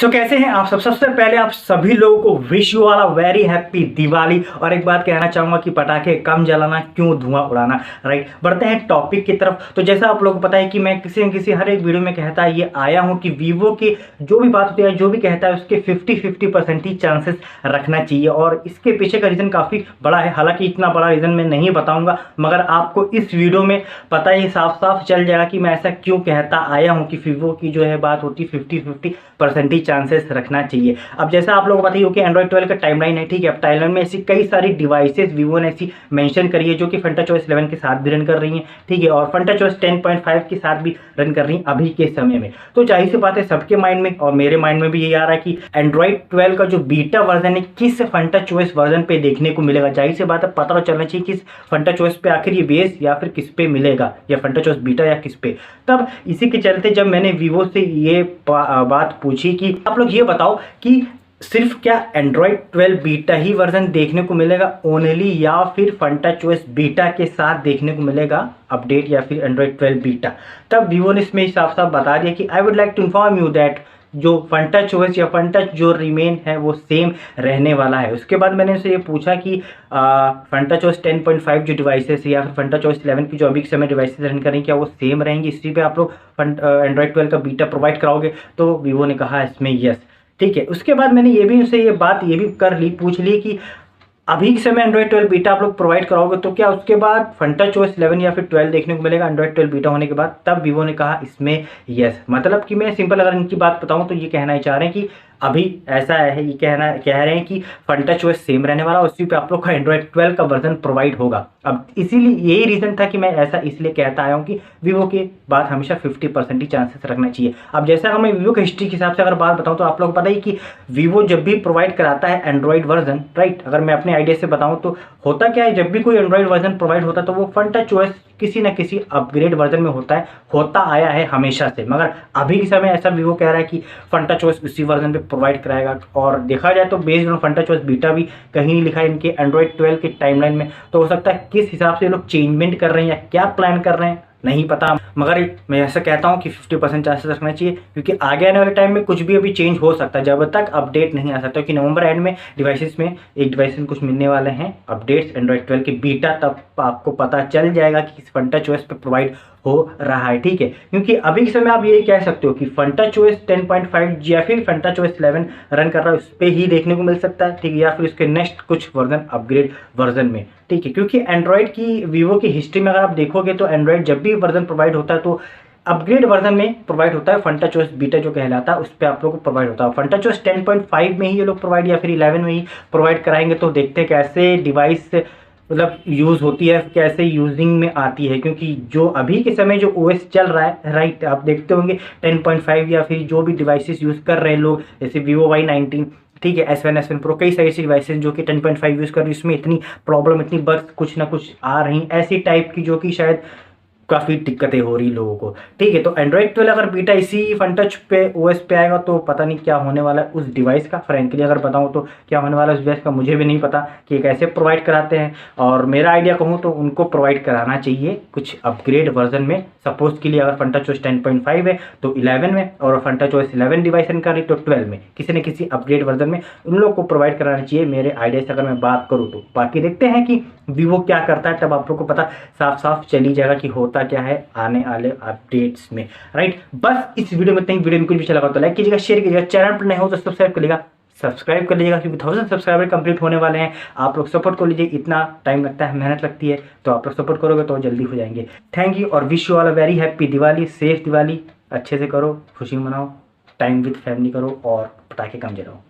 सो कैसे हैं आप सब। सबसे पहले आप सभी लोगों को विश यू वाला वेरी हैप्पी दिवाली। और एक बात कहना चाहूंगा कि पटाखे कम जलाना, क्यों धुआं उड़ाना। राइट, बढ़ते हैं टॉपिक की तरफ। तो जैसा आप लोगों को पता है कि मैं किसी न किसी हर एक वीडियो में कहता ये आया हूं कि वीवो की जो भी बात होती है, जो भी कहता है, उसके 50-50% ही चांसेस रखना चाहिए। और इसके पीछे का रीज़न काफ़ी बड़ा है, हालांकि इतना बड़ा रीज़न मैं नहीं बताऊँगा, मगर आपको इस वीडियो में पता ही साफ साफ चल जाएगा कि मैं ऐसा क्यों कहता आया हूँ कि वीवो की जो है बात होती 50-50% ही चांसेस रखना चाहिए। अब जैसा आप लोगों को पता ही हो कि एंड्रॉइड 12 का टाइमलाइन है, ठीक है। अब टाइमलाइन में ऐसी कई सारी डिवाइसेस वीवो ने ऐसी मेंशन करी है जो कि FunTouchOS 11 के साथ भी रन कर रही हैं, ठीक है, और FunTouchOS 10.5 के साथ भी रन कर रही हैं अभी के समय में। तो जाहिर सी बात है सबके माइंड में और मेरे माइंड में भी यही आ रहा है कि एंड्रॉइड 12 का जो बीटा वर्जन है किस FunTouchOS वर्जन पे देखने को मिलेगा। जाहिर सी बात है पता तो चलना चाहिए किस FunTouchOS पे आखिर ये बेस या फिर किस पे मिलेगा, या FunTouchOS बीटा या किस पे। तब इसी के चलते जब मैंने वीवो से ये बात पूछी कि आप लोग ये बताओ कि सिर्फ क्या एंड्रॉइड 12 बीटा ही वर्जन देखने को मिलेगा ओनली, या फिर FunTouchOS बीटा के साथ देखने को मिलेगा अपडेट, या फिर एंड्रॉइड 12 बीटा। तब वीवो ने इसमें साफ साफ बता दिया कि I would like to inform you that जो FunTouchOS या FunTouch जो रिमेन है वो सेम रहने वाला है। उसके बाद मैंने उनसे ये पूछा कि FunTouchOS 10.5 जो डिवाइसेस है या फिर FunTouchOS 11 की जो अभी के समय डिवाइसेस रन करेंगे क्या वो सेम रहेंगी, इसी पे आप लोग एंड्रॉइड 12 का बीटा प्रोवाइड कराओगे। तो वीवो ने कहा इसमें यस, ठीक है। उसके बाद मैंने ये भी उनसे ये बात ये भी पूछ ली कि अभी के समय एंड्रॉइड 12 बीटा आप लोग प्रोवाइड कराओगे तो क्या उसके बाद FunTouchOS 11 या फिर 12 देखने को मिलेगा एंड्रॉइड 12 बीटा होने के बाद। तब वीवो ने कहा इसमें यस। मतलब कि मैं सिंपल अगर इनकी बात बताऊं तो ये कहना ही चाह रहे हैं कि अभी ऐसा है, ये कह रहे हैं कि FunTouchOS सेम रहने वाला, उसी पे आप लोग का एंड्रॉइड 12 का वर्जन प्रोवाइड होगा। अब इसीलिए यही रीज़न था कि मैं ऐसा इसलिए कहता आया हूँ कि वीवो के बात हमेशा 50% ही चांसेस रखना चाहिए। अब जैसा अगर मैं वीवो की हिस्ट्री के हिसाब से अगर बात बताऊँ तो आप लोग को पता ही कि वीवो जब भी प्रोवाइड कराता है एंड्रॉइड वर्जन, राइट, अगर मैं अपने आइडिया से बताऊँ तो होता क्या है, जब भी कोई एंड्रॉइड वर्जन प्रोवाइड होता है तो वो FunTouchOS किसी न किसी अपग्रेड वर्जन में होता आया है हमेशा से। मगर अभी के समय ऐसा वीवो कह रहा है कि FunTouchOS उसी वर्जन पे प्रोवाइड कराएगा। और देखा जाए तो बेस्ड ऑन FunTouchOS बीटा भी कहीं नहीं लिखा है इनके एंड्रॉइड 12 के टाइमलाइन में। तो हो सकता है किस हिसाब से लोग चेंजमेंट कर रहे हैं या क्या प्लान कर रहे हैं नहीं पता, मगर मैं ऐसा कहता हूं कि 50% चांसेस रखना चाहिए, क्योंकि आगे आने वाले टाइम में कुछ भी अभी चेंज हो सकता है जब तक अपडेट नहीं आ सकता। क्योंकि नवंबर एंड में डिवाइसेस में एक डिवाइस में कुछ मिलने वाले हैं अपडेट्स एंड्रॉइड 12 के बीटा, तब आपको पता चल जाएगा कि किस FunTouchOS पे प्रोवाइड हो रहा है, ठीक है। क्योंकि अभी के समय आप ये कह सकते हो कि FunTouchOS 10.5 या फिर FunTouchOS 11 रन कर रहा है उस पर ही देखने को मिल सकता है, ठीक है, या फिर उसके नेक्स्ट कुछ वर्जन अपग्रेड वर्जन में, ठीक है। क्योंकि एंड्रॉइड की वीवो की हिस्ट्री में अगर आप देखोगे तो एंड्रॉइड जब भी वर्जन प्रोवाइड होता है तो अपग्रेड वर्जन में प्रोवाइड होता है। FunTouchOS बीटा जो कहलाता है उस पर आप लोगों को प्रोवाइड होता है। FunTouchOS 10.5 में ही ये लोग प्रोवाइड या फिर 11 में ही प्रोवाइड कराएंगे। तो देखते हैं कैसे डिवाइस मतलब यूज़ होती है, कैसे यूजिंग में आती है। क्योंकि जो अभी के समय जो OS चल रहा है, राइट, आप देखते होंगे 10.5 या फिर जो भी डिवाइसेस यूज़ कर रहे हैं लोग, जैसे Vivo Y19, ठीक है, S1 S1 Pro, कई सारी ऐसी डिवाइसेस जो कि 10.5 यूज़ कर रही है, उसमें इतनी प्रॉब्लम, इतनी बग्स कुछ ना कुछ आ रही ऐसी टाइप की जो कि शायद काफ़ी दिक्कतें हो रही लोगों को, ठीक है। तो एंड्रॉइड 12 अगर बीटा इसी FunTouch पे OS पे आएगा तो पता नहीं क्या होने वाला है उस डिवाइस का। फ्रैंकली अगर बताऊं तो क्या होने वाला है उस डिवाइस का मुझे भी नहीं पता कि कैसे प्रोवाइड कराते हैं। और मेरा आइडिया कहूं तो उनको प्रोवाइड कराना चाहिए कुछ अपग्रेड वर्जन में। सपोज के लिए अगर FunTouchOS 10.5 है तो 11 में, और FunTouchOS 11 डिवाइस रन कर रही तो 12 में, किसी न किसी अपग्रेड वर्जन में उन लोग को प्रोवाइड कराना चाहिए मेरे आइडिया से अगर मैं बात करूँ तो। बाकी देखते हैं कि वीवो क्या करता है, तब आप लोग को पता साफ साफ चली जाएगा कि होता क्या है आने वाले अपडेट्स में, राइट। बस इस वीडियो में इतना ही। वीडियो में कुछ भी चला तो लाइक कीजिएगा, शेयर कीजिएगा, चैनल पर नए हो तो सब्सक्राइब कर लीजिएगा, क्योंकि 1000 सब्सक्राइबर कंप्लीट होने वाले हैं। आप लोग सपोर्ट कर लीजिए, इतना टाइम लगता है, मेहनत लगती है, तो आप लोग सपोर्ट करोगे तो जल्दी हो जाएंगे। थैंक यू और wish you all a very happy Diwali. Safe Diwali, अच्छे से करो, खुशी मनाओ, टाइम विद फैमिली करो और पटाखे कम जलाओ।